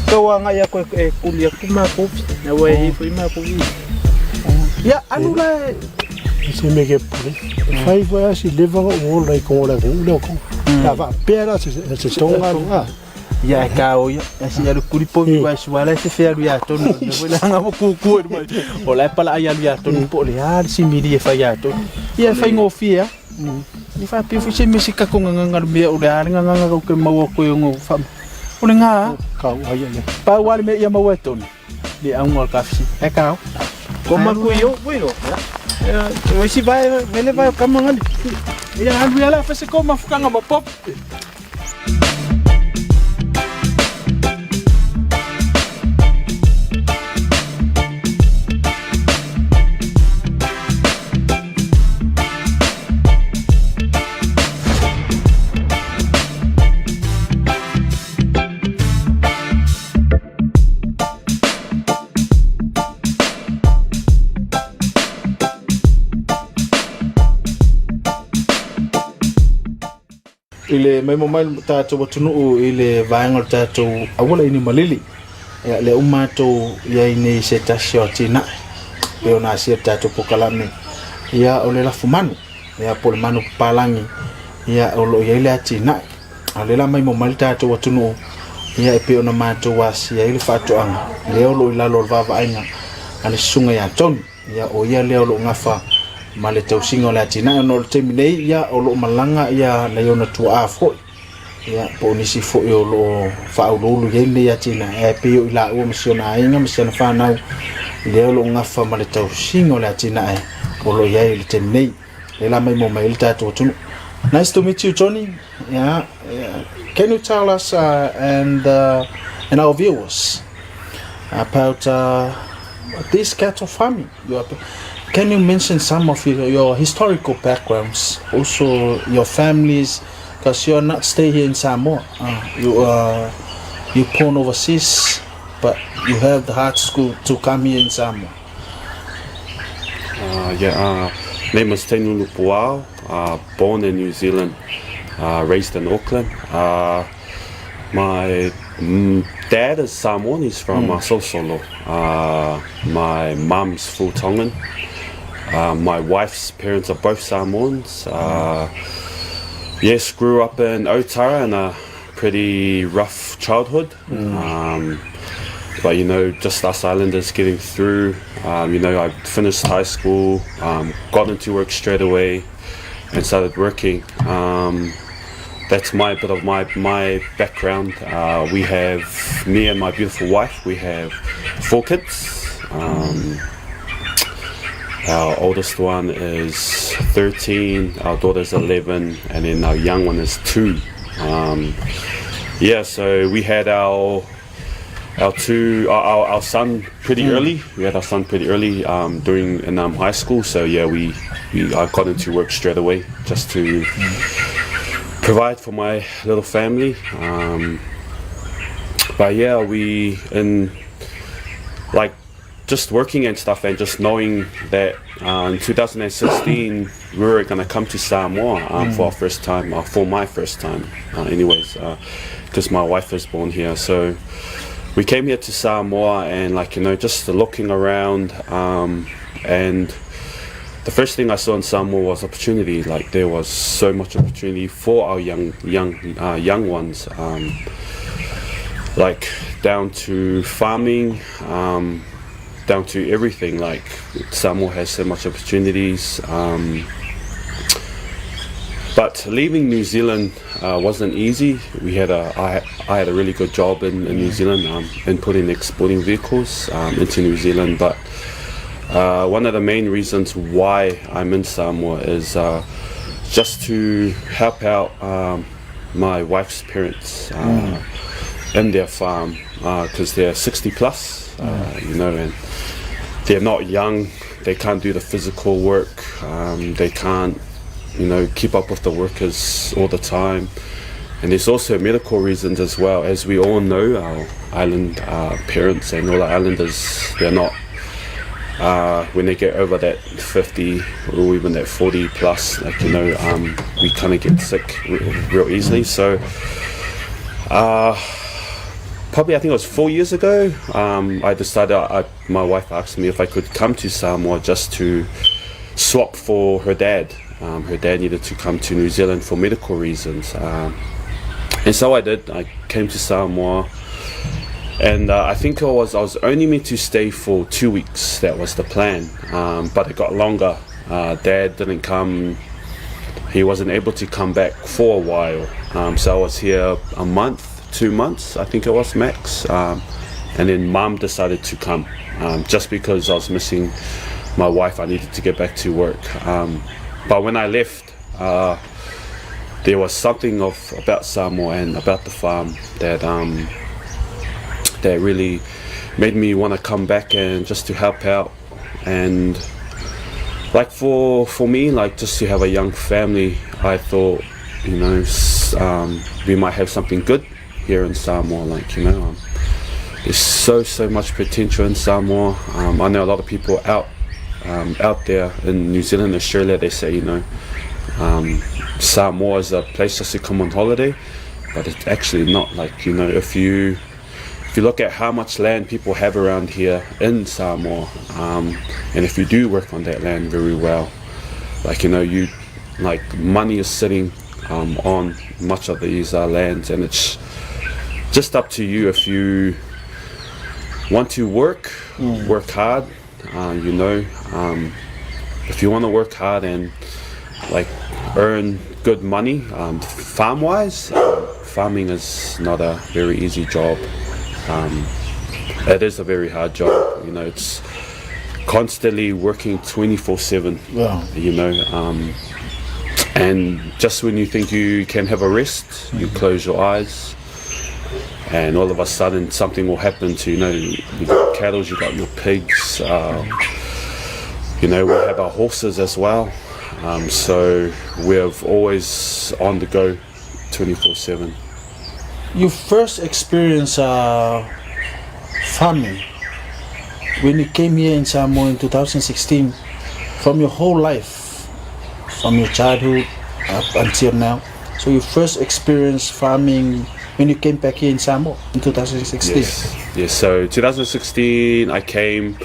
Kau nga ko kuliah ku mako na wai foi mako vi. Ya anu la se me que fai vai si leva o lai ko la ko lo ko. Ya va pera se tonga nga. Ya kau ya si alu kulipo mi vai suala se fe alu ya ton. Wala nga mo kuku mai. Ola pala ya alu ya ton po le ya si mi di fa ya ton. Ya fa ngofia. Ni fa pi fu se mi si ka ko nga bia udah nga ko ke mau ko yung fa. Ule nga kau ai ya. Pa wale me ya mau ton. Di ang wal kafsi. Kau. Como cuyo, bueno. Si vai, ele vai caminhar ali. E a água ela faz como ficar uma pop. Ile mai momai tato watunu ile vaenga tato awala ini malili ya le umato ya ini setasio tina yo na sia tato pokalame ya ole Lafu Manu ya pol Manu palangi ya olo ya ile tina ale la mai momai tato watunu ya epe ona mato wasi ya ile fato anga le olo ila lo vava ainga ale sunga ya ton ya o ya le olo ngafa male tau singo la tina no terminate ya olo malanga ya na yona tua afo ya ponisi fo yo lo fa ulu yele ya tina e pe yo ila o missionary nga missionary fa na le olo ngafa male tau singo la tina e olo ya ile terminate le la mai mo mai tato tunu. Nice to meet you, Johnny. Yeah, can you tell us and our viewers about this cattle farming? Can you mention some of your historical backgrounds, also your families, because you're not stay here in Samoa. You born overseas, but you have the heart to come here in Samoa. Name is Tenulu Puao, born in New Zealand, raised in Auckland. My dad is Samoan, he's from Sosolo. My mum's full Tongan. My wife's parents are both Samoans. Yes, grew up in Otara in a pretty rough childhood. But you know, just us islanders getting through. You know, I finished high school, got into work straight away and started working. That's my bit of my background. We have, me and my beautiful wife, we have 4 kids. Our oldest one is 13, our daughter's 11, and then our young one is 2. Yeah, so we had our son pretty early. We had our son pretty early in high school. So yeah, I got into work straight away just to provide for my little family. But yeah, just working and stuff, and just knowing that in 2016 we were gonna come to Samoa for our first time, for my first time, anyways, because my wife was born here. So we came here to Samoa, and just looking around, and the first thing I saw in Samoa was opportunity. Like, there was so much opportunity for our young ones, like down to farming, down to everything. Like, Samoa has so much opportunities. But leaving New Zealand wasn't easy. I had a really good job in New Zealand, inputting exporting vehicles into New Zealand. But one of the main reasons why I'm in Samoa is just to help out my wife's parents in their farm, because they're 60 plus, and they're not young. They can't do the physical work. They can't keep up with the workers all the time, and there's also medical reasons as well. As we all know, our island parents and all the islanders, they're not, when they get over that 50 or even that 40 plus, we kind of get sick real easily. So probably I think it was 4 years ago, I decided, my wife asked me if I could come to Samoa just to swap for her dad. Her dad needed to come to New Zealand for medical reasons. And so I did. I came to Samoa, and I think I was only meant to stay for 2 weeks. That was the plan, but it got longer. Dad didn't come. He wasn't able to come back for a while, so I was here a month, 2 months, I think it was max, and then Mum decided to come, just because I was missing my wife. I needed to get back to work, but when I left, there was something about Samoa and about the farm that really made me want to come back and just to help out. And like for me, like just to have a young family, I thought, you know, we might have something good here in Samoa. Like, you know, there's so much potential in Samoa. I know a lot of people out there in New Zealand, Australia, they say, you know, Samoa is a place just to come on holiday, but it's actually not. Like, you know, if you look at how much land people have around here in Samoa, and if you do work on that land very well, like, you know, money is sitting on much of these lands, and it's just up to you if you want to work hard. You know, if you want to work hard and like earn good money, farm-wise, farming is not a very easy job. It is a very hard job. You know, it's constantly working 24/7. Wow. You know, and just when you think you can have a rest, you close your eyes, and all of a sudden something will happen to, you know, you got cattle, you got your pigs, you know, we have our horses as well. So we're always on the go 24/7. You first experienced farming when you came here in Samoa in 2016, from your whole life, from your childhood up until now. So you first experienced farming when you came back here in Samoa in 2016? Yes. So 2016 I came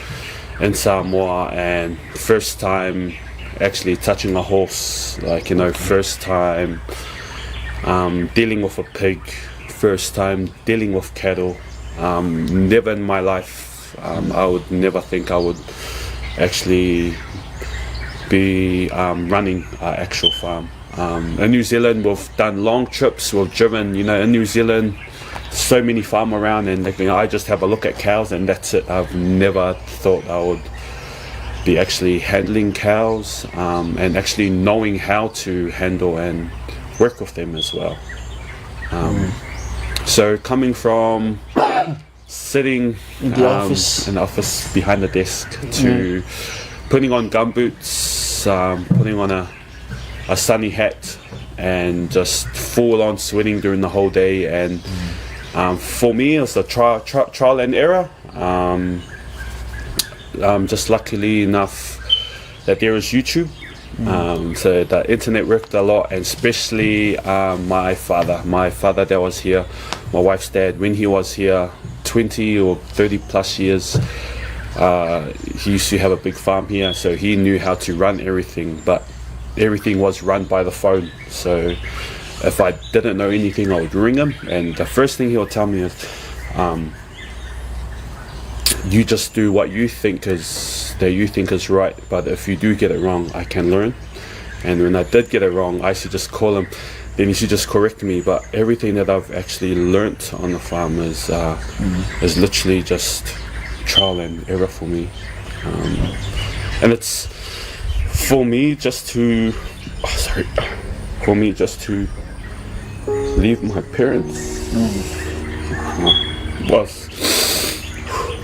in Samoa, and first time actually touching a horse, like, you know, first time dealing with a pig, first time dealing with cattle. Never in my life, I would never think I would actually be running an actual farm. In New Zealand, we've done long trips, we've driven, you know, in New Zealand, so many farm around, and, you know, I just have a look at cows and that's it. I've never thought I would be actually handling cows, and actually knowing how to handle and work with them as well. So coming from sitting in the office behind the desk to putting on gumboots, putting on a sunny hat, and just full on sweating during the whole day. And for me, it was a trial and error. Just luckily enough that there is YouTube, so the internet worked a lot, and especially my father that was here, my wife's dad, when he was here 20 or 30 plus years, he used to have a big farm here, so he knew how to run everything, but everything was run by the phone. So if I didn't know anything, I would ring him, and the first thing he would tell me is, you just do what you think is right, but if you do get it wrong, I can learn. And when I did get it wrong, I should just call him, then he should just correct me. But everything that I've actually learnt on the farm is literally just trial and error for me. And it's for me just to leave my parents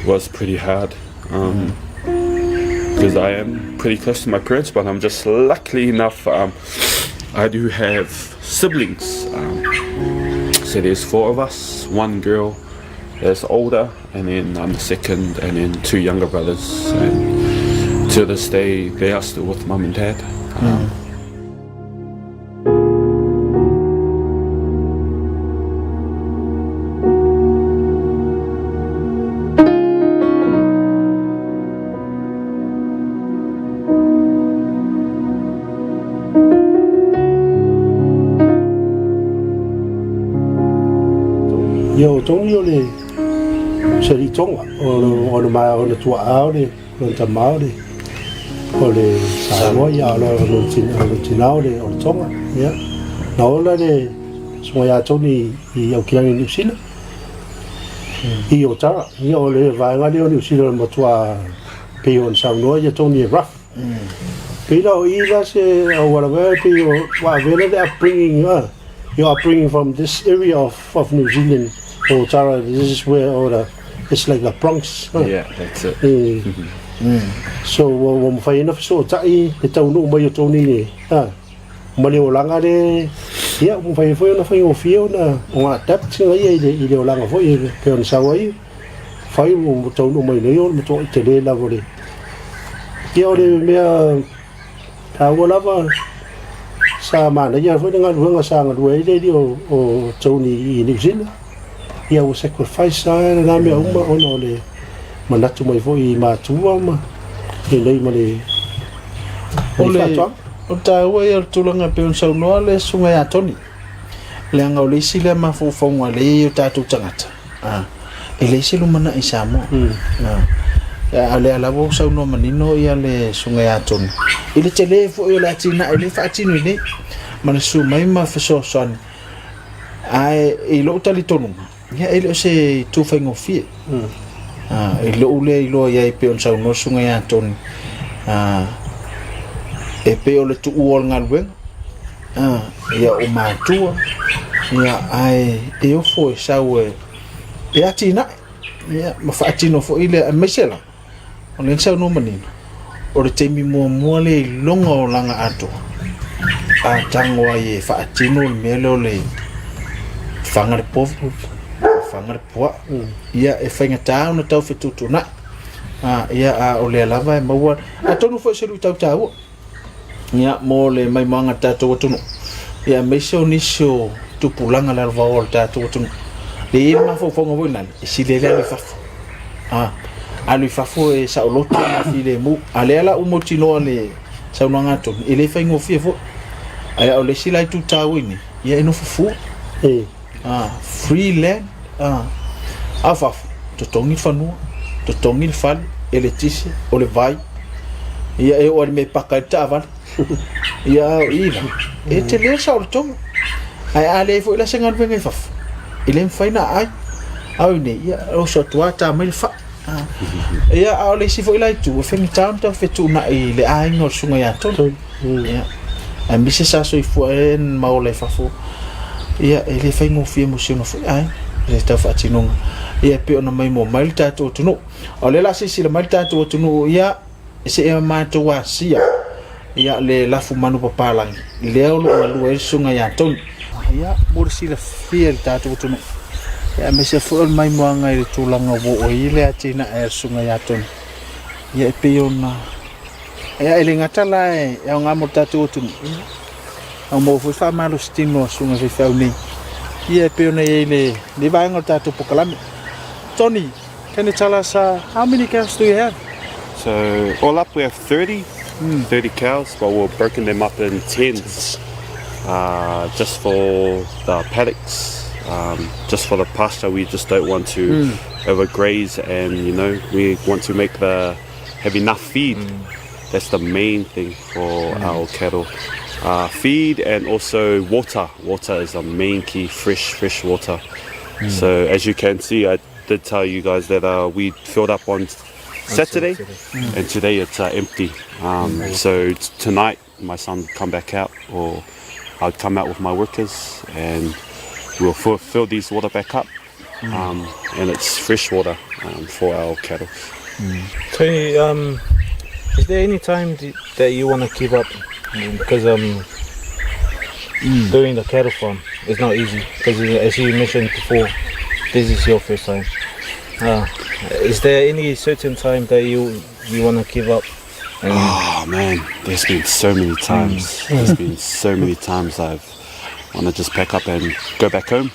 was pretty hard, because I am pretty close to my parents, but I'm just lucky enough, I do have siblings. So there's 4 of us, 1 girl that's older, and then I'm the second, and then 2 younger brothers, and to this day they are still with mum and dad. toni o le seri tonga o le mai o le tua ao le tamao le o le Samoa ia o le tinao le o le tonga ia na ola le sunga ia toni i au kiangi New Zealand i o tara ia o le vaenga le o New Zealand mo tua pe o saunoa ia toni e rough pila o ila se o wala pe o wa vele they are bringing you are bringing from this area of New Zealand or Tara, this is where all it's like the Bronx. Yeah, that's it. So when we find enough so tai le tau no mai to ni mali o langa le ia mo fai foi na fai o fio na o adapt singa i le o langa foi pe on sawai fai mo tau no mai le o mo to te le la vole ia o le mea ta wala va sa ma na ia foi nga luanga sa nga duai le o Tony i New Zealand ia o sacrifice na me uma ona le manatu mai foi ma tua ma le ma le o ta wa ia tulanga pe on sau no le sunga ya Tony le nga o le sile ma fu fonga le o ta tu tangata ele silu mana i Samoa ya ale ala bo sau no manino ia le sunga ya Tony ile tele fo ia la tina ile fa tinu ni mana su mai ma fa so son ai i lo tali tonu ya ile se tu fa ngofie ile ule ilo ia pe on sau no sunga ya Tony e pe o le tu uol ngalwen ia o matua ia ai e o fo sau e Atina'e ia ma fa atino fo ile a mesela o le sau no manino o le temi mua le longa o langa ato a tango ai fa atino le mele le fanga le povo fanga le poa ia e fainga tau na tau fetutuna ia a o le lava e maua a tonu fo se lu tau ia mo le mai manga tatou tunu ia meso niso tupulanga la vaol tatou tunu le ma fo fonga bona si le le fafu alu fafu e sa oloto na file mu alela u motino le sa unanga to ele fa ngo fifo ai o le sila tu tawini ia eno fufu free land afafu to tongi fanu to tongi fal ele tisi o le vai ia e o me pakata aval ia ila e te le sa o tong ai ale fo ila sengan venga faf ile faina ai au ne ia o so tuata mai fa ia au le si fo ila tu fe mi tanta fe tu na ile ai no sunga ya to ia a mi se sa so i fo en ma le fafo ia ele fa ngo fi emotion fo ai le ta fa tinong ia pe ona mai mo mai ta to tu no o le la si le mai ta to tu no ia se e ma to wa sia ia le Lafu Manu papalang leo lo lu sunga ya ton ia morsi la fiel tatu tu ia me se fo mai moanga i tulanga wo o ile Atina'e sunga ya ton ia pe ona ia ele ngata la ia nga mo tatu tu au mo fa malo stino sunga fe fa ni ia pe ona ile le vai ngata tatu pokalami Tony, can you tell us how many cows do you have? So all up we have 30 cows, but we're breaking them up in tens, just for the paddocks, just for the pasture. We just don't want to overgraze, and we want to have enough feed. That's the main thing for our cattle. Feed and also water. Water is the main key, fresh water. So as you can see, I did tell you guys that we filled up on Saturday, and today it's empty. So tonight my son would come back out, or I'd come out with my workers, and we'll fill these water back up, and it's fresh water for our cattle. Tony, is there any time that you want to give up? Because doing the cattle farm is not easy, because as you mentioned before, this is your first time. Is there any certain time that you want to give up? Oh man, there's been so many times. There's been so many times I've want to just pack up and go back home.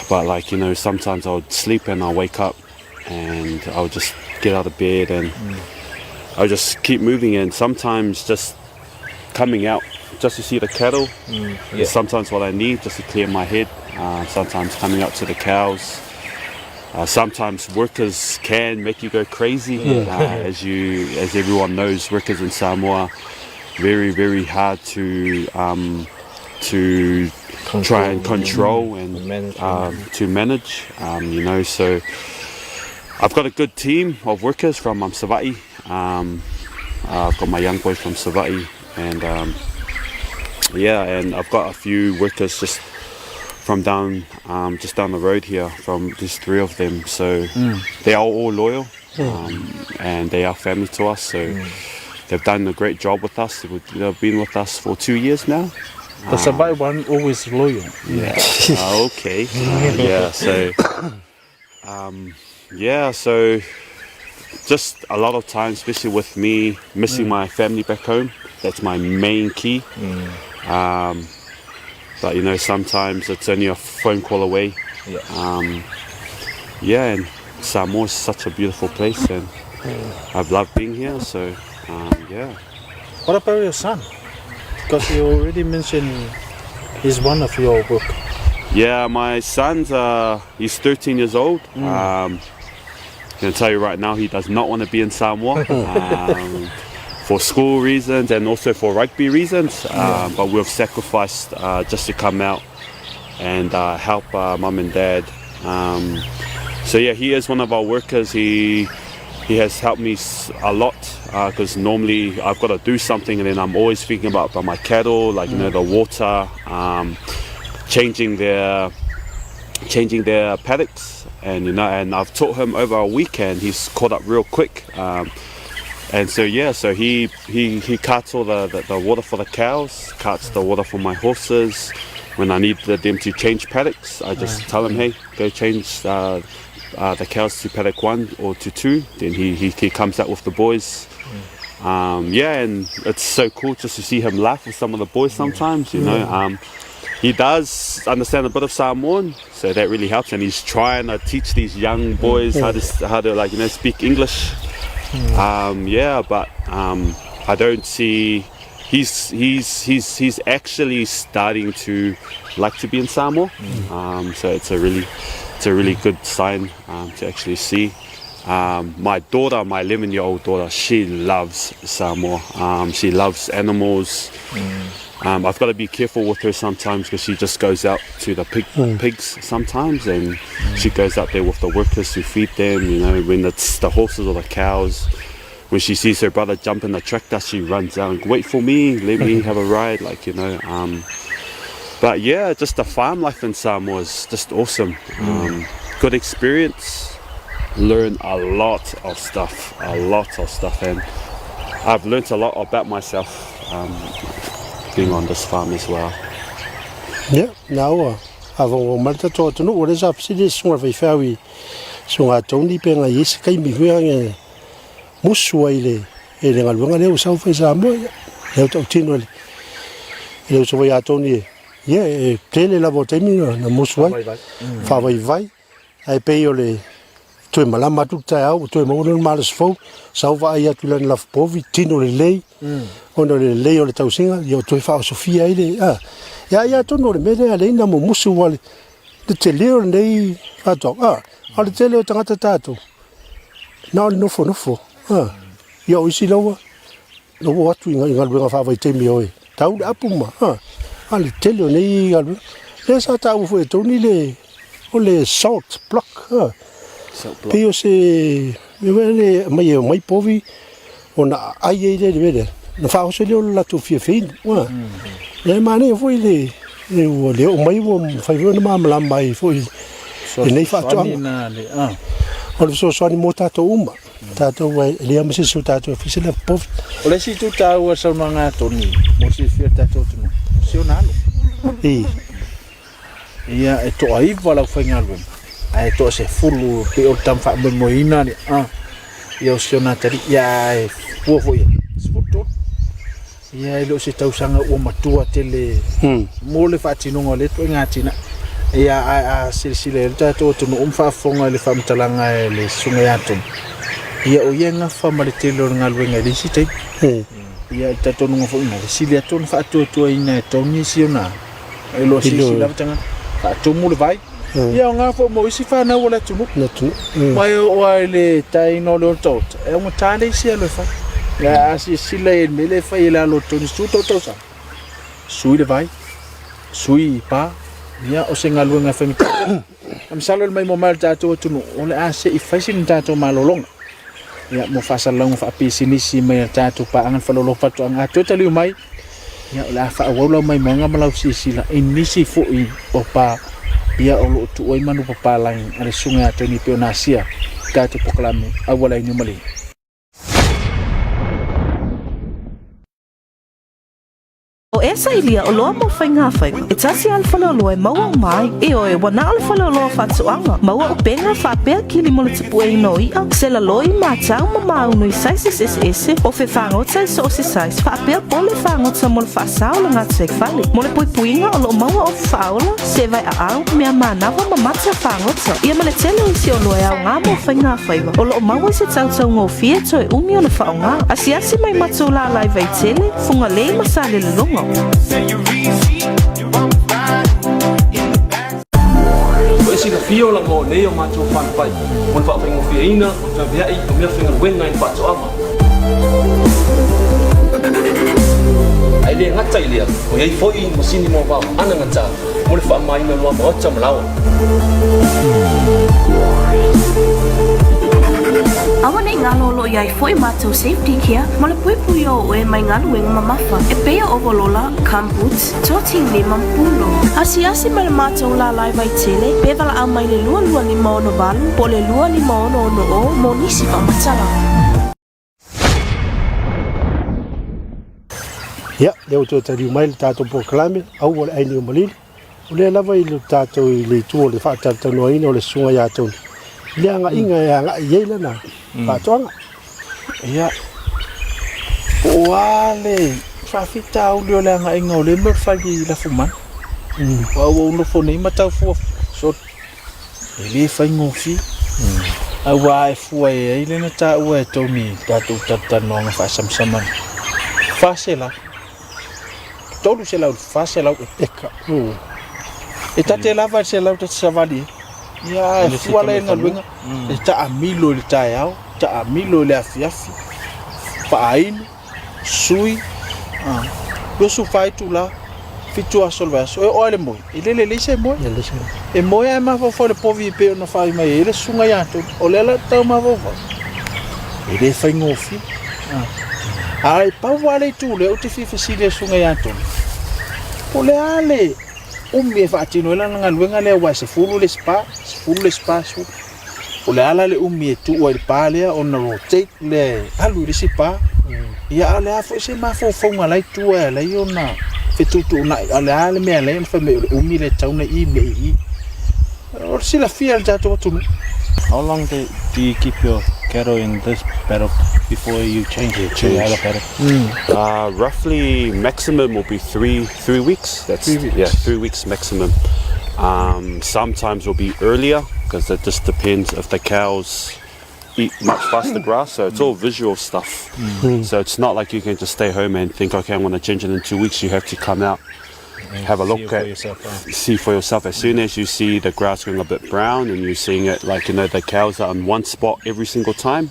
But sometimes I would sleep and I'll wake up and I'll just get out of bed and I'll just keep moving. And sometimes just coming out just to see the cattle is sometimes what I need, just to clear my head. sometimes coming up to the cows. Sometimes workers can make you go crazy, as everyone knows. Workers in Samoa, very, very hard to try and control and to manage. You know, so I've got a good team of workers from Sava'i. I've got my young boy from Sava'i, and and I've got a few workers just from just down the road here, from just 3 of them. So they are all loyal, and they are family to us. So they've done a great job with us. They've been with us for 2 years now. The Sabai one always loyal. Yeah. Okay. So just a lot of times, especially with me missing my family back home, that's my main key. But you know, sometimes it's only a phone call away. And Samoa is such a beautiful place, and I've loved being here. So What about your son? Because you already mentioned he's one of your book. Yeah, my son's he's 13 years old. I'm gonna tell you right now, he does not want to be in Samoa. For school reasons and also for rugby reasons, but we've sacrificed just to come out and help mum and dad. So yeah, he is one of our workers. He has helped me a lot, because normally I've got to do something and then I'm always thinking about my cattle, like you know, the water, changing their paddocks, and you know, and I've taught him over a weekend. He's caught up real quick. And so he carts all the water for the cows, carts the water for my horses. When I need them to change paddocks, I just tell him, hey, go change the cows to paddock 1 or to 2. Then he comes out with the boys. And it's so cool just to see him laugh with some of the boys sometimes, you know. He does understand a bit of Samoan, so that really helps. And he's trying to teach these young boys how to like, you know, speak English. But I don't see he's actually starting to like to be in Samoa. So it's a really good sign to actually see. My daughter, my 11-year-old daughter, she loves Samoa. She loves animals. I've got to be careful with her sometimes, because she just goes out to the pigs sometimes, and she goes out there with the workers to feed them. You know, when it's the horses or the cows, when she sees her brother jump in the tractor, she runs out and wait for me, let me have a ride, like, you know. But yeah, just the farm life in Samoa is just awesome. Good experience. Learn a lot of stuff, and I've learnt a lot about myself being on this farm as well. Yeah, now I've marta to no what is up city so very fairly. So I don't depend on yes, can be wearing Musway, a little south is Samoa. Out of Tinwell. It was away at only. Yeah, clearly about Temino, the Musway. Favai, I pay your to Malama to Tao, to a modern Malas folk, Salva Ayatulan Love Povi, Tino Lay, on the lay or the Tausinga, your 12 Sophia. Yeah, don't know the Meda, Lena Musuwal, the Teleo and they are dog. I'll tell you Tangata Tato. Now, no for. You always see lower. No, what we are going to have a Temio. Town Apuma. I'll tell you, there's a town for it only salt block. Pio se my povi on I ate it. The house a lot to fear feed. The money for the my woman, 500 mamma by for his. Also, Sonny Motato Uma. Tato, Liam Sisu Tato, official of Puff. Let's see 2 hours on Tony. Most if you're tattooed. Sionalo. Yeah, a to a evil of album. I thought a full pay of time for Moina. You're Sionatari. Yeah, for you. Yeah, looks it out sang at Woma to a tele. More fatino or little Natina. Yeah, I see tattoo to Umfa Fonga, the Fam Talanga, the Sungayatum. Yeah, Oyanga family tailor Nalwing at this city. Yeah, Taton of Silia Ton Fatu to in Tony Siona. I lost Lavtanga. tumu le vai ia nga fo mo isi fa na wala tumu na tu mai o le tai no lo tot e mo tale sia le fa ya si sile me le fa ila lo to su to sa sui le vai sui pa ia o se ngalu nga fa mi am salo mai mo mal tato tunu o le ase I fa sin tato malolong ia mo fa salong fa pisinisi mai tato pa angan fa lo fa to anga to tali mai ia la fa wala mai manga malau sila inisi fo I o pa ia o lo tu oi manu papalang ale sunga ato ni peonasia tato poklame awala ini mali O esa ilia o loa mo whainga whai. E tasi alwhala loa e maua mai. E o e wana alwhala loa whatuanga. Maua o penga whapea kili mo le tipu e ino ia. Se la loa I mātau ma maunu I saisis ese. O fe whangota so o se sais. Whapea pole whangota mo le whaasao la ngā teik whale. Mo le puipuinga o lo maua o whaola. Se vai a au mea manawa ma mata whangota. Ia ma le tele isi o loa e au ngā mo whainga whaiwa. O lo maua se tautau ngō fie to e umi o le whaonga. Asiasi mai matu la lai vai tele. Funga lei masale le longa. Esi na fio la mo nei o macho fan pai. Mon fa pengo fiina, fa viai o mea finga wenga I pato ama. Ai le ngata ile o yai foi mo sini mo va ana ngata. Mo le fa mai na lo mo ota malawa. Awa nei ngalo lo yai foi mato safety kia mo le pui o e mai ngalo e mamafa e pea ovolola boots toting ni mampulo asi mai le mato la lai vai tele pe vala a mai le lua ni mono balu po le lua ni mono no o mo nisi fa matala ya leo to tari mai le tato poklame au wala ai ni malili o le lava I le tato I le tu le fa tato no ino le sunga ya to le anga inga ya nga yela na fa tonga ia wale fafita ulio la nga inga ole me fagi la fuman wa wo no fo nei mata fu so ele fa ngofi awa e fu e ile na ta wa to mi ta no nga fa samsaman fa sela tolu sela fa sela eka e ta te lava sela ta savali ya fu wala nga luenga e ta amilo le ta yao ta amilo le afiafi pa ain sui lo su fai tu la fitu a solvaso o le moi ile le se moi e moi a ma fo le povi pe no fai mai ile sunga ya tu o le la ta ma vo ile fai ngofi ai pa wale tu le o te fi si le sunga ya tu o le ale me fa tino la nga luenga le wa se fulu le spa su o le ala le me tu o le pale on rotate le alu le spa ia ale a fo se ma fo fonga lai tu e le ona fe tu na ale me le fa me le tauna I me I o se la fiel da to tu. How long do you keep your cattle in this paddock before you change it to the other paddock? Roughly maximum will be three weeks. That's 3 weeks. Yeah, 3 weeks maximum. Sometimes will be earlier because it just depends if the cows eat much faster grass, so it's all visual stuff. So it's not like you can just stay home and think, okay, I'm going to change it in 2 weeks. You have to come out, have a look at, see for yourself. As soon as you see the grass going a bit brown and you're seeing it like, the cows are on one spot every single time,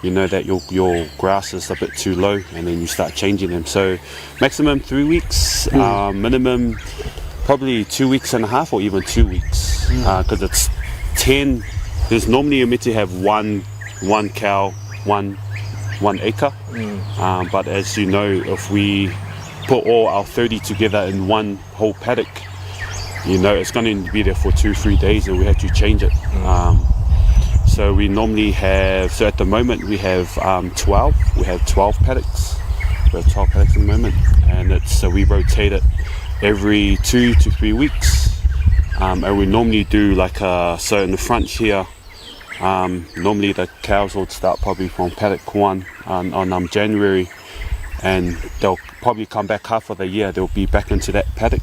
you know that your grass is a bit too low, and then you start changing them. So maximum 3 weeks, minimum probably 2 weeks and a half or even 2 weeks, because it's 10. There's normally you're meant to have one cow, one acre, but as you know, if we put all our 30 together in one whole paddock, it's going to be there for 2-3 days, and we have to change it. So we normally have, so at the moment we have 12. We have 12 paddocks. We have 12 paddocks at the moment, and so we rotate it every 2 to 3 weeks. And we normally do so in the front here, normally the cows will start probably from paddock 1 on January, and they'll probably come back half of the year, they'll be back into that paddock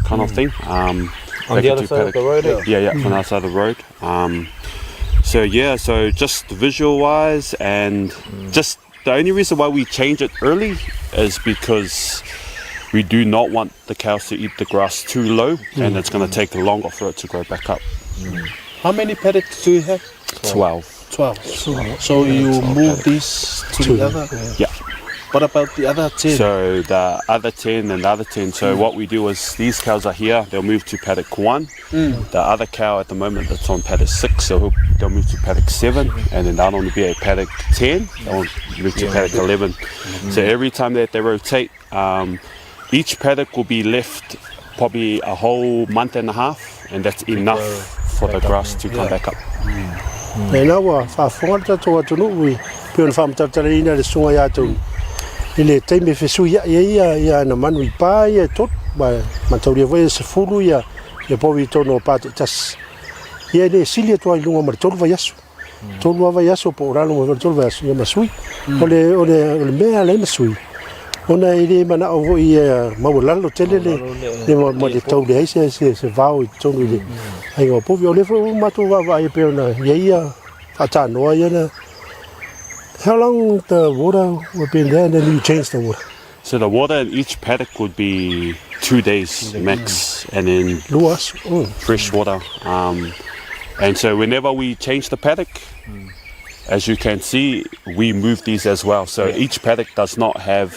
kind of thing. On the other side of the road? Yeah, from the other side of the road. So just visual wise, and just the only reason why we change it early is because we do not want the cows to eat the grass too low, and it's going to take longer for it to grow back up. How many paddocks do you have? 12. 12. So you move these to the other? Yeah. What about the other 10? So the other 10 and the other 10. So what we do is these cows are here. They'll move to paddock 1. The other cow at the moment that's on paddock 6. So they'll move to paddock 7, and then that'll only be a paddock 10. They'll move to paddock 11. So every time that they rotate, each paddock will be left probably a whole month and a half, and that's enough for the grass to come back up. E na wa whaafonga tato atu nui, pio na whaamatatarina le sunga ia tau. I le teime whesu ia na manu I pā ia tot, ma tauria vai se fulu ia powi tono pātu tas. Ia ne sili atua I lunga mara tolu vai asu. Tolu vai asu po oralo ma tolu vai asu ia masui. Ole mea le masui. Ona I le mana o ia mawalalo tele le ma le tau le se vau I tonu le. Ai ngā powi o le whu matu wawa ia peo na ia whatanoa ia na. How long the water will be there and then you change the water? So the water in each paddock would be 2 days max, and then fresh water. And so whenever we change the paddock, as you can see, we move these as well. So each paddock does not have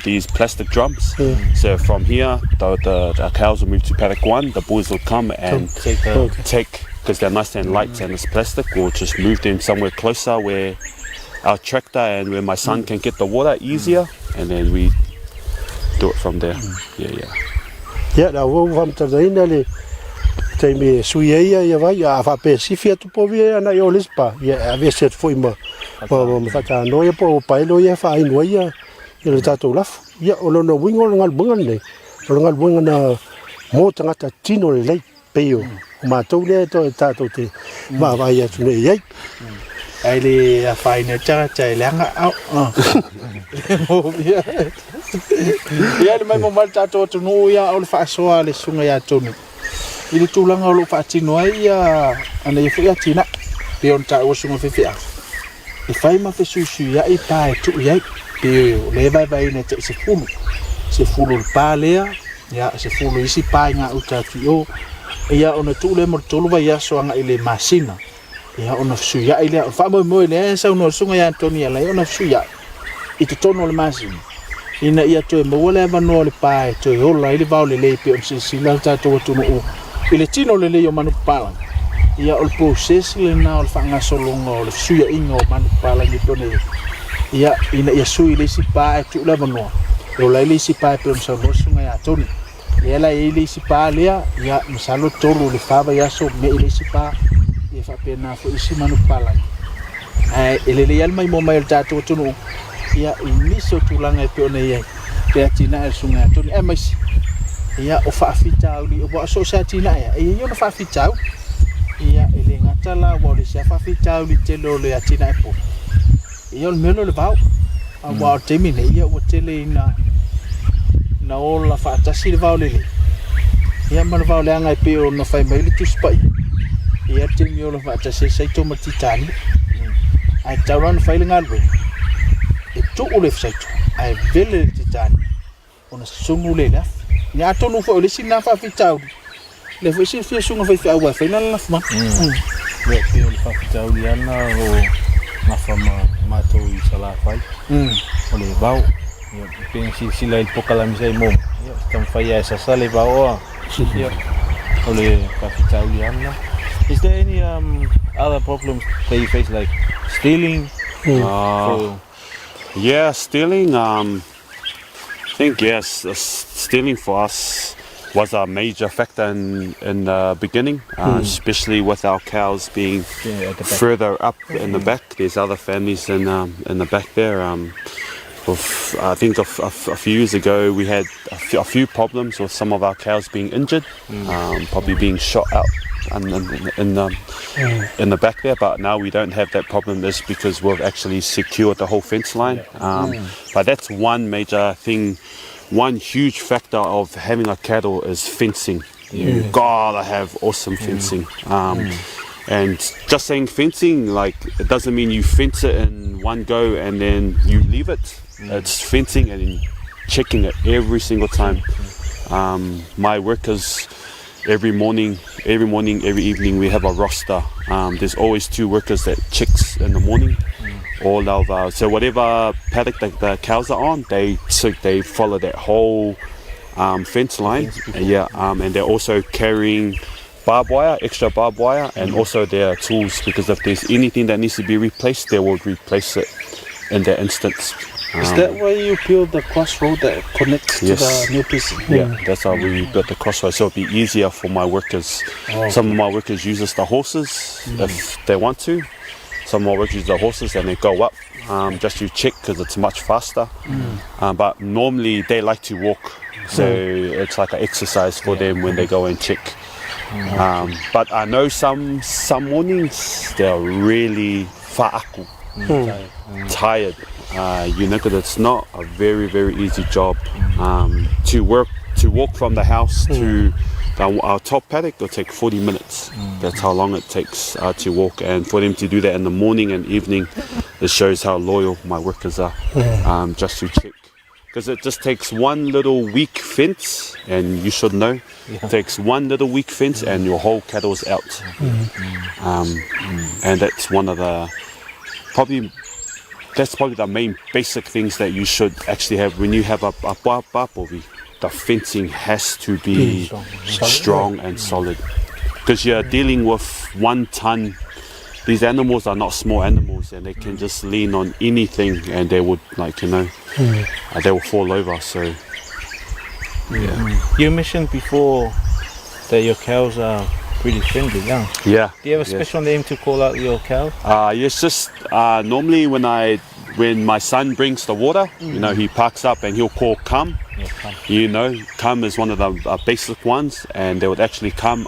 these plastic drums. So from here, the cows will move to paddock 1. The boys will come and take, because they're nice and light and it's plastic, we'll just move them somewhere closer where our tractor and where my son can get the water easier, and then we do it from there. Yeah, na wo vam tadaina le teime suia ia vai a fa pe sifia tu povi ana yo lispa ia ave set foi ma fata no ia po pai lo ia fa ino ia le tato Lafu ia o no wingo ngal bungan le ngal bungan na mo tangata tino le peo ma to le to tato te ma vai ia tune ia ai le a whaine tara tai leanga au. Ia le mai mo mal tato tunu ia o le whaasoa le sunga ia tonu. I le tūlanga o lo whaatino ai ia ana i whai atina. Peo nta o sunga whiwhia. I whai ma whesuisu ia I pae tu iai. Peo le vai ne te se fulu. Se fulu le pā lea. Ia se fulu isi pae ngā utatu o. Ia ona tūle mo tolu vai aso anga I le masina. Ia ona suya ile fa mo le sa no sunga ya toni ala ona suya I te tono le masina ina ia to mo le va no le pai to hola ile va le pe on si la ta to no o ile tino le yo manu pala ia o process le na o fa nga solongo le suya ingo manu pala ni toni ia ina ia sui le si pai to le va no o la ile si pai pe on sa no sunga ya toni ia la ile si pai ia misalo tolu le fa va ya so me ile si pai e fa pena fo isi manu pala ele le alma I mo mai tato tunu ia I miso tulanga e peona ia pe Atina'e sunga tonu e mais ia o fa fita uli o so sa Atina'e ia no fa fita ia ele ngatala wa le sa fa fita uli telo le Atina'e po ia le melo le vau a wa temine ia o tele na ola fa tasi le vau le ia man vau le anga e peo no fai mai le tuspai ia te miolo fa ta se sai to matitani ai tauran faile ngalwe e to ole sai to ai vele titani ona sungu le la ni ato no fo le sina fa fitau le fo si fi sungu fa wa fa na la fa ia te ole fa fitau li ana o na fa ma to I sala fai ole bau ia pensi sila il pokala mi sai mom ia tam fa ia sa sale bau ia ole fa fitau li ana. Is there any other problems that you face, like stealing? Yeah, stealing. I think yes, stealing for us was a major factor in the beginning, especially with our cows being further up in the back. There's other families in the back there. I think a few years ago we had a few problems with some of our cows being injured, probably being shot out in the back there, but now we don't have that problem is because we've actually secured the whole fence line. But that's one major thing, one huge factor of having a cattle is fencing. You gotta have awesome fencing. And just saying fencing, like it doesn't mean you fence it in one go and then you leave it. It's fencing and then checking it every single time. My workers, every morning, every evening, we have a roster. There's always 2 workers that checks in the morning. All of so whatever paddock that the cows are on, they follow that whole fence line. And they're also carrying extra barbed wire, and also their tools, because if there's anything that needs to be replaced, they will replace it in that instance. Is that why you build the crossroad that connects to the new piece? Yeah, that's how we built the crossroad, so it'll be easier for my workers. Some of my workers uses the horses if they want to. Some of my workers use the horses and they go up just to check because it's much faster. But normally they like to walk, so it's like an exercise for them when they go and check. But I know some mornings they're really fa'aku, tired. Because it's not a very, very easy job to walk from the house to our top paddock. It'll take 40 minutes. That's how long it takes to walk, and for them to do that in the morning and evening, it shows how loyal my workers are. Just to check, because it just takes one little weak fence, and you should know, it takes one little weak fence and your whole cattle's out. And that's one of the that's probably the main basic things that you should actually have when you have a papovi. The fencing has to be strong and solid, because you're dealing with 1 ton. These animals are not small animals, and they can just lean on anything and they would, they will fall over. So You mentioned before that your cows are pretty friendly, yeah? Yeah. Do you have a special name to call out your cow? Yes, just normally when my son brings the water, he parks up and he'll call come. Come is one of the basic ones, and they would actually come.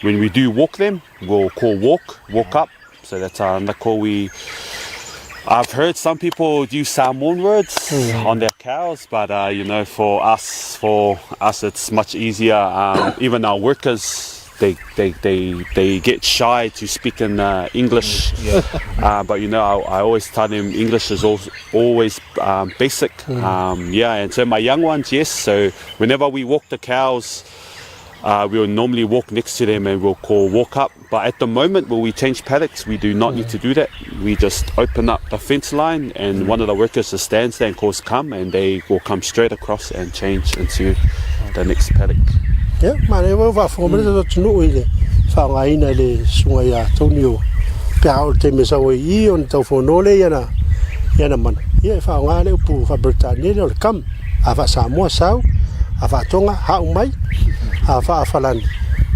When we do walk them, we'll call walk up. So that's another call. I've heard some people use Samoan words on their cows, but for us it's much easier. Even our workers, they get shy to speak in English, but I always tell them English is always basic. And so my young ones, yes, so whenever we walk the cows, we'll normally walk next to them and we'll call walk up. But at the moment when we change paddocks, we do not need to do that. We just open up the fence line, and one of the workers just stands there and calls come, and they will come straight across and change into the next paddock. Yeah, mane wa fo me to tunu ile fa ngai na le sunga ya tonio pao te me sa I on to fo no le yana man ye fa nga le pu fa Britannia le kam ava Samoa sau ava tonga ha mai ava falan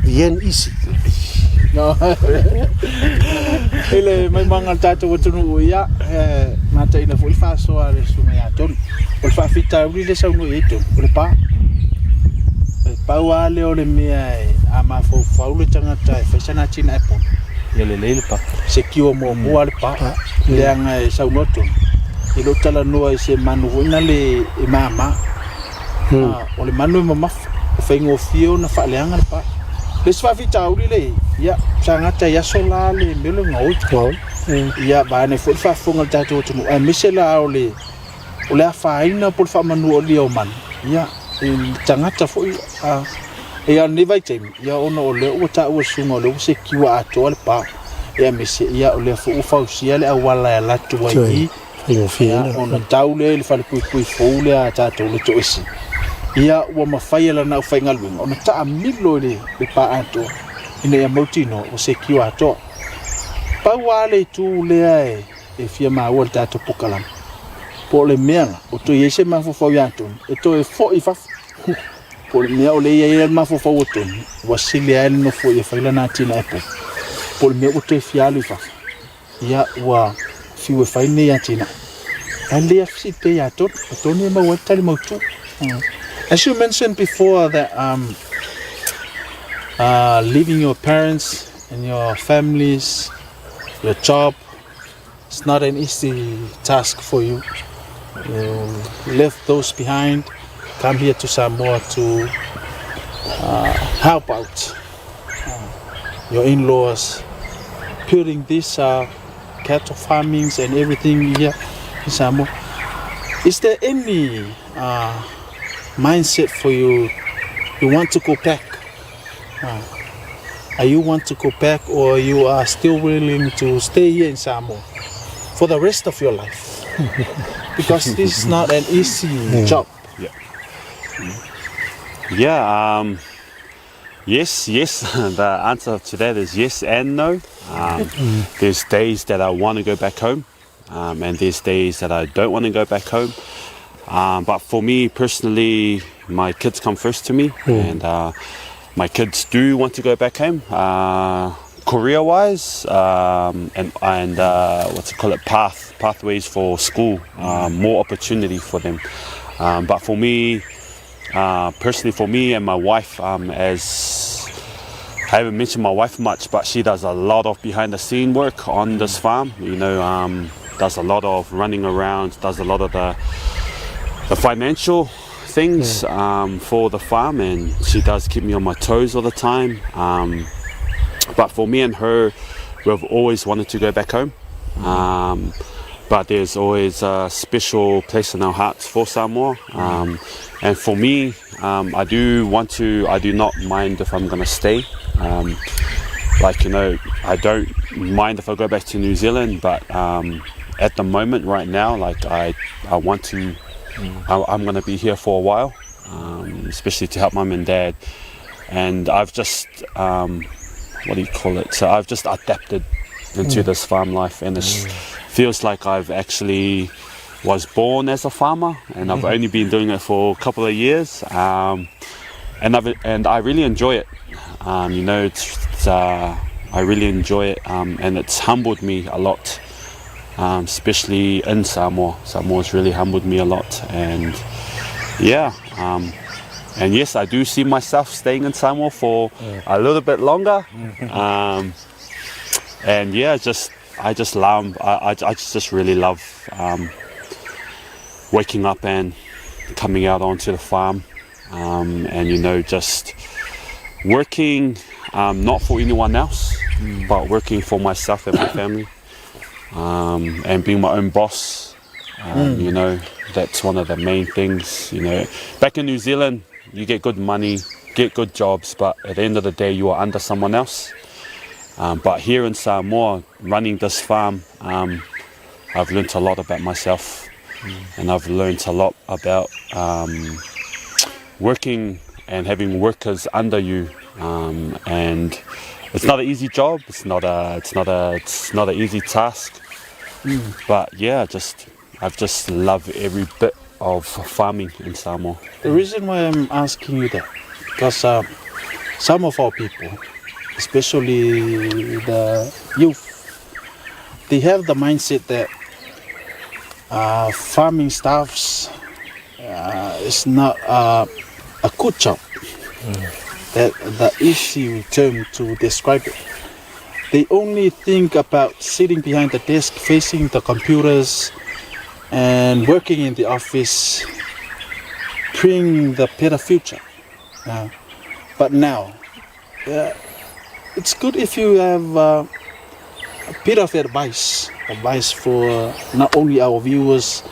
bien isi no ele mai manga tato tunu ia mata ina fo fa so ale sunga ya ton o fa fita uri le sa no e ton o pa Paua le ole mea ama fo faulu tangata fa sana tina epo Ele pa. se kiwa mo le pa le anga sa noto I lo tala noa se Manu ina le mama o le Manu mama fa ngo fio na fa le anga pa le swa vita uli le ya tangata ya sola le melo ngau ya ba ne fo fa fonga tato tu a misela ole fa ina por fa Manu oli o man ya tangata fo ia ni vai tem ia ono le o ta o sunga le se kiwa ato le pa ia mese ia o le fo fa sia le awala la tu ai io fia ona taule le fa ku fo le ata to le to isi ia o ma fai la na fa ngalu ona ta milo le pa ato ina ia motino o se kiwa ato pa wale tu le ai e fia ma o ta to pokalam po le mea o to yese ma fo fo yato e to e fo I fa po le mea o le ia ma fo fo o to wasile ai no fo e fa la na tina epo po le mea o to e fia lu fa ia wa fi we fa ne ya tina ale fi te yato to ne ma o tali mo tu as you mentioned before that leaving your parents and your families, your job, it's not an easy task for you. You left those behind, come here to Samoa to help out your in-laws, building these cattle farmings and everything here in Samoa. Is there any mindset for you? You want to go back? Are you want to go back, or you are still willing to stay here in Samoa for the rest of your life? Because this is not an easy job. Yes. The answer to that is yes and no. There's days that I want to go back home, and there's days that I don't want to go back home. But for me personally, my kids come first to me, and my kids do want to go back home, career-wise, and pathways for school, more opportunity for them. But for me, personally, for me and my wife, as I haven't mentioned my wife much, but she does a lot of behind-the-scene work on this farm. Does a lot of running around, does a lot of the financial things for the farm, and she does keep me on my toes all the time. But for me and her, we've always wanted to go back home. But there's always a special place in our hearts for Samoa. And for me, I do not mind if I'm going to stay. I don't mind if I go back to New Zealand, but at the moment right now, I'm going to be here for a while, especially to help Mum and Dad. And I've just, So I've just adapted into this farm life, and it feels like I've actually was born as a farmer, and I've only been doing it for a couple of years, and I really enjoy it. I really enjoy it, and it's humbled me a lot. Especially in Samoa. Samoa's really humbled me a lot, and and yes, I do see myself staying in Samoa for a little bit longer. I just really love waking up and coming out onto the farm, and just working not for anyone else, but working for myself and my family. And being my own boss, that's one of the main things. Back in New Zealand, you get good money, get good jobs, but at the end of the day, you are under someone else. But here in Samoa, running this farm, I've learnt a lot about myself, and I've learnt a lot about working and having workers under you, and it's not an easy job. It's not an easy task. But I've just loved every bit of farming in Samoa. The reason why I'm asking you that, because some of our people, especially the youth, they have the mindset that farming staffs is not a good job. That the easy term to describe it. They only think about sitting behind the desk, facing the computers, and working in the office, praying the better future. But now, it's good if you have a bit of advice for not only our viewers,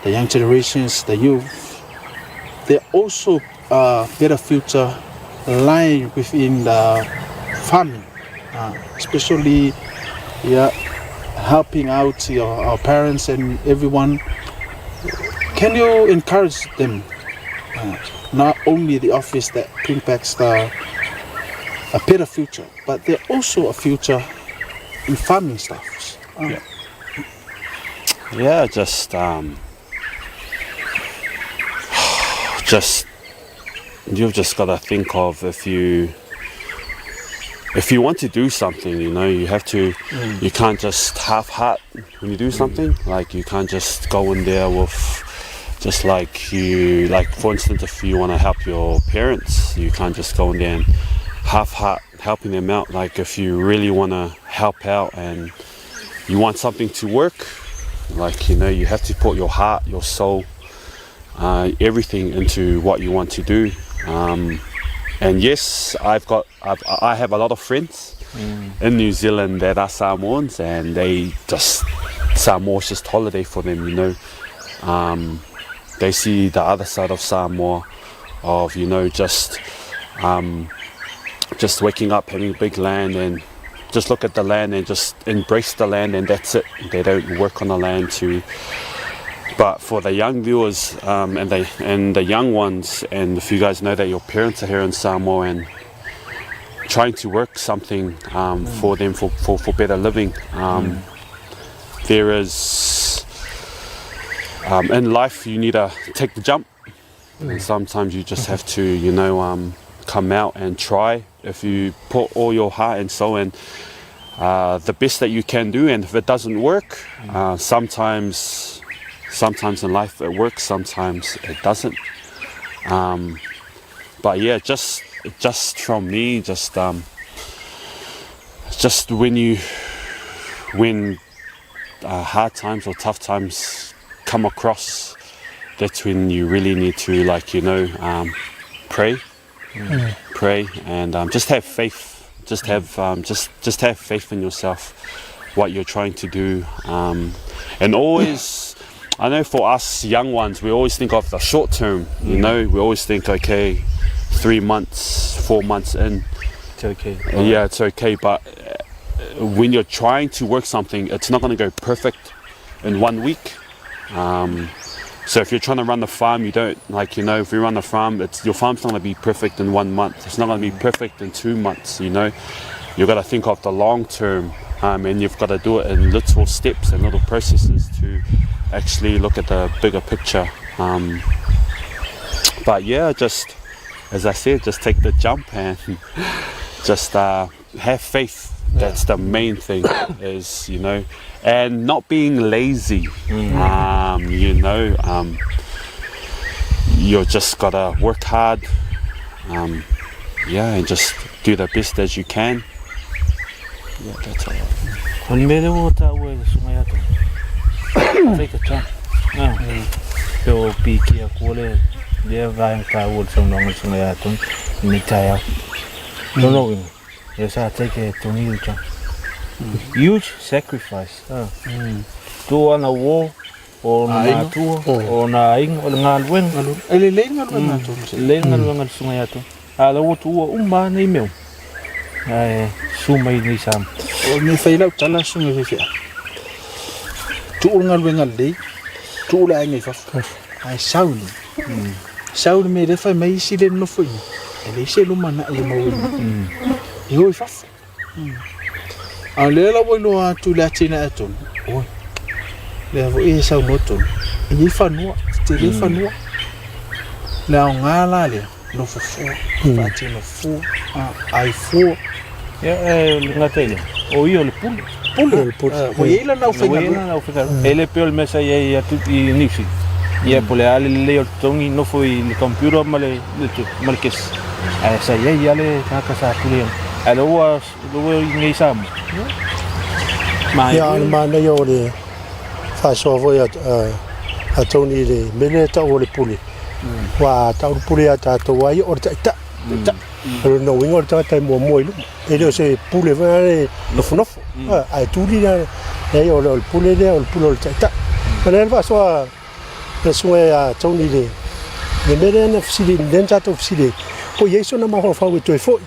the young generations, the youth. There also better future lying within the farming, especially helping out our parents and everyone. Can you encourage them, not only the office that impacts a better future, but there's also a future in farming stuff? You've just got to think of if you want to do something, you have to. You can't just half-heart when you do something. Like, you can't just go in there with just for instance, if you want to help your parents, you can't just go in there and half-heart helping them out. Like, if you really want to help out and you want something to work, you have to put your heart, your soul, everything into what you want to do. And yes, I have a lot of friends in New Zealand that are Samoans, and Samoa's just holiday for them, they see the other side of Samoa, of just waking up, having big land, and just look at the land and just embrace the land, and that's it. They don't work on the land too. But for the young viewers and the young ones, and if you guys know that your parents are here in Samoa and trying to work something for them for better living, there is in life you need to take the jump, and sometimes you just have to come out and try. If you put all your heart and soul in, the best that you can do, and if it doesn't work, sometimes in life it works, sometimes it doesn't. But yeah, just from me, just when hard times or tough times come across, that's when you really need to pray and just have faith. Just have faith in yourself, what you're trying to do, and always. I know for us young ones, we always think of the short term. We always think, okay, 3 months, 4 months in, It's okay. yeah, it's okay. But when you're trying to work something, it's not going to go perfect in 1 week. So if you're trying to run the farm, you don't if you run the farm, your farm's not going to be perfect in 1 month. It's not going to be perfect in 2 months. You've got to think of the long term, and you've got to do it in little steps and little processes to actually look at the bigger picture. But yeah, just as I said, just take the jump and just have faith. That's the main thing, is and not being lazy. You just gotta work hard, and just do the best as you can. Yeah, that's all. Take a chance. So piki akole dia vai ka wol song nong song ya tung ni taya. No. Yes, I take it to you. Huge sacrifice. To on a war or na tu or na ing or ngal wen. Ele lengal wen to. Lengal wen song ya tu. Ala wo tu umba ni meu. Sumai ni sam. O ni faila tala sunga fi. Tu ngal wen ngal dei. Tu la ngai fa. Ai sauli. Sauli me de fa mai si de no foi. Ele se lu mana e mo. Yo fa. Ale la wo no tu la tina aton. O. Le vo e sa moton. Ni fa no, te fa no. La ngala le no fo. Fa ti no fo. Ai fo. Ngatele. O io le pulo. O ila na ufa. Ele peol mesa ia tu i nisi. Ia pole ale le tongi no foi le computer male malkes. Sa ia le ka sa tulian. Ale was ngai sam. Ya mana yo le fa so vo ya a toni le mele ta o le puli. Wa ta o puli ata to wa o ta. Pero no wingo ta mo lu. Ele se pule va no fnofo. Ai tuli ya yo le pule le o pulo ta. Pero el va so le sue a toni le mele na fsili dentro to fsili. Po yeso na ma fa o to fo.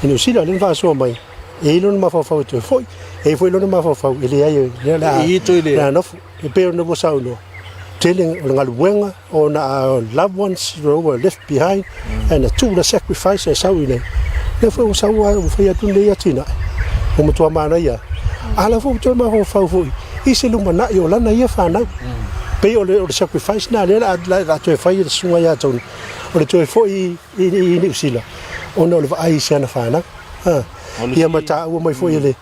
Ino sila le va so mai. E non ma fa to fo. E foi non ma fa ele ai la. E to ile. Na no e pe no bo sa no. Telling ngal wenga on our loved ones who were left behind and to the sacrifice as we le fo sa wa foi atu le Atina'e o mo to mana ia ala fo to ma fa foi ise lu mana yo la na ia fa na pe o le sacrifice na le la to fa ia sunga ya ton o le to foi ni sila o no le ai se na fa na ia mata o mai foi le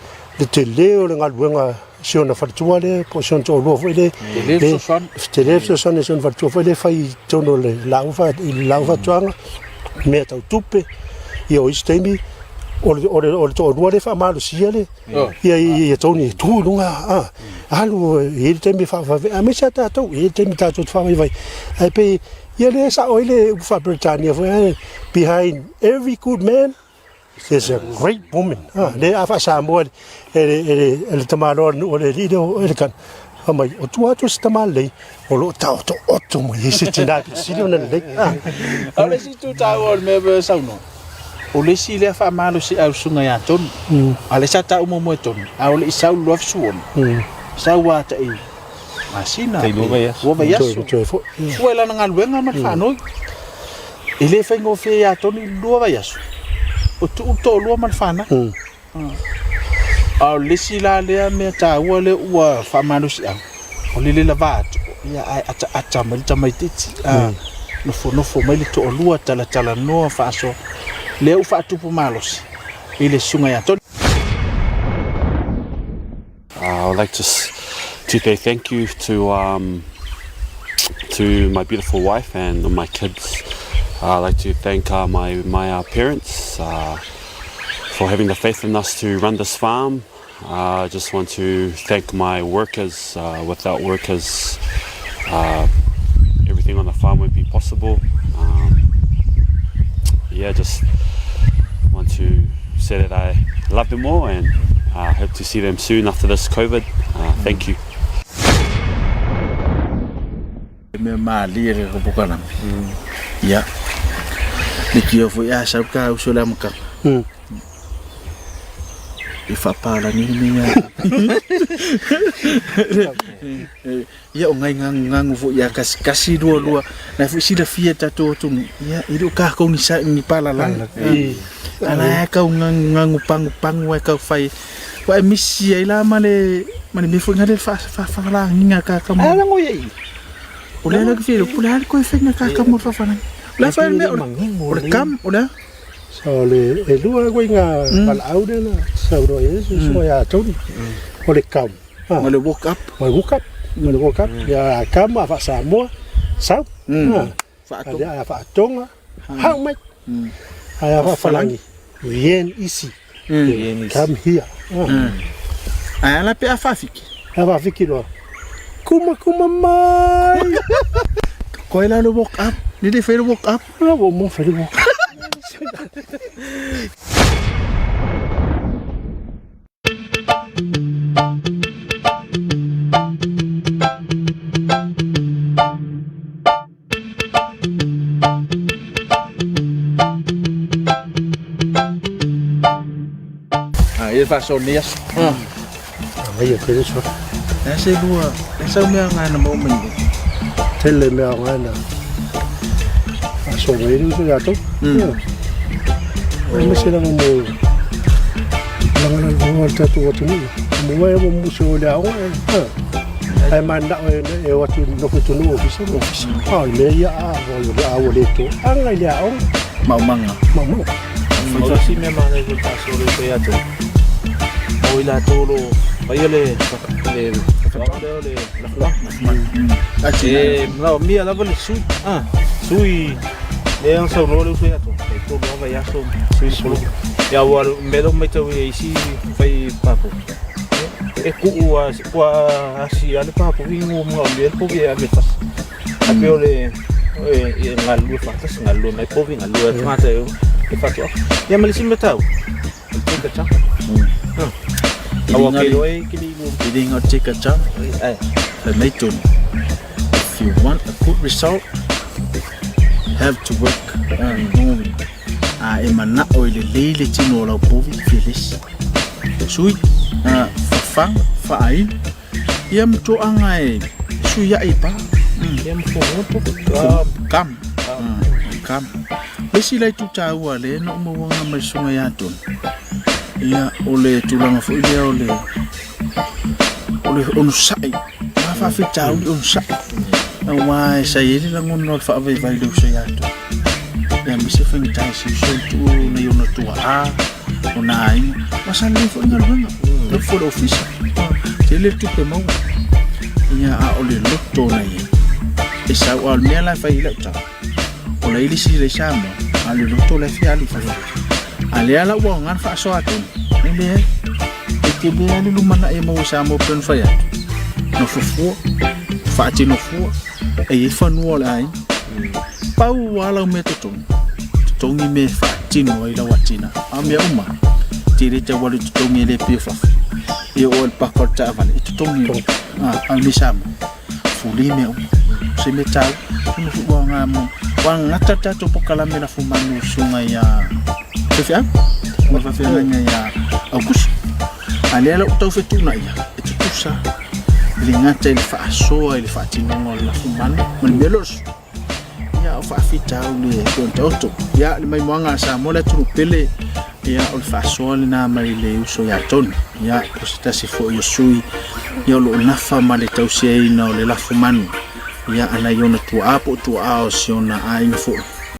te leo le ngal wenga si ona fartua le po si on to lo foi le television son son fartua foi le fai tono le la ufa tuanga me tau tupe io istemi o to lo le fa malo si le ia toni tu lunga alu e temi fa a me sa ta to e temi ta to fa vai ai pe ia le sa o le fa Britannia foi behind every good man there's a great woman. Le afa Samoa ele tamaro o le lido ele kan Ama o tua tu sta le o lo tau to oto mo yesi tina sili ona le. Ole si tu tau me be sauno. Ole si le fa malo si au sunga ya ton. Ale sa tau mo mo ton. Ole sau lo suon. Sau wa ta i. Masina. Wo ba yasu. Fuela na ngalwenga ma fa no. Ile fa ngo fe ya ton lo ba yasu. O tu to lo ma fa na. Ole si la le me ta wo le wa fa malo si au. Ole le lavato. Ya ata mal tamai titi. No fo mai le to lua tala no fa so. Le ufa tupu malos. Ile sunga ya ton. I would like to say thank you to my beautiful wife and my kids. I'd like to thank my parents for having the faith in us to run this farm. I just want to thank my workers. Without workers, everything on the farm would be possible. Just want to say that I love them all and hope to see them soon after this COVID. Thank you. Me mali re ko bukana. Ya. Dikio fo ya sauka usula maka. Ifapala ni ya. Ya ngai ngang fo ya kasi dua na fo sida fieta to ya idu ka ko ni sa ni pala lang. Ana ka ngang pang wa ka fai wa misi ila male me fo ngade fa la ninga ka mo. Ala ngo ye. Ula la ke pula ko fe nga ka mo fa na. La fa me ora kam ora. So le lua ko nga palau de na so ro yesu so ya ton. Ole kam. Ole woke up. Ya kam fa Samoa. Sao? Fa tonga. How much? Aya fa falangi. Rien ici. Come here. Aya la pe afafiki. Afafiki do. Kuma mai. Ko ela lo woke up. Ni de fe lo woke up. Wo mo fe lo woke up. Ele faz nias. Aí que isso. Essa é boa. Essa é o meu ngana mo men. Tele me ngana. So we do ya to. Mas será mo lang ta to to ni. Mo wa mo so da o. Ai manda e o tu no ko tu no office. Me ya o le to. Anga ya o. Mau. Foi assim mesmo a resultação do teatro. Oila tolo, bayale le no mia la vale sui yang so no sui ato ko ba ya so sui solo ya war medo meto e si fai papo e ku wa asi ale papo vingo mo le po via le fas apeole e ngalu fatas ngalu na po vinga lu mata eu e fato ya malisim metau ke cha Eating or take a jump. If you want a good result, have to work on moving. Emana oile lele tino la bovi felis. Sui fang fai. Yam to angai. Sui ya ipa. Yam kam. Besi lai tu tahu ale no mo wanga mai sunga ya ton. Ya ole tulang fo ile ole on sai fa fi tau on sai wa sai ile lang on fa vai do so ya to ya mi se fa mi tai si so tu na yo no tu ona ai masa le fo ngal banga le fo office tele tu pe mo ya ole lo to na ye isa wa me la fa ile ta ole ile si le chama ale lo to le fi ali fa ale ala wong an fa so atun ele e be ali lumana e mo sa mo pen fa ya no fo fa ti no fo e fa no la ai pa wala me to ngi me fa ti no ila watina a me uma ti re te wala to ngi le pe fa e o pa corta vale to ngi al misam fulime se metal no fu ngamo wang ngata to pokala mena fu manu sunga ya sefia mo fa fena ya AUKUSO alela to fetuna ya etusa lingata ile fa so ile fa tinongo la fu manu mo belos ya fa fita ule tonto ya le mai mwanga sa mola tu pele ya ol fa so na mai le uso ya ton ya posita se fo yo sui ya lo na fa male tausia ina le la fu manu ya ana yona tu apo tu ao siona ai fo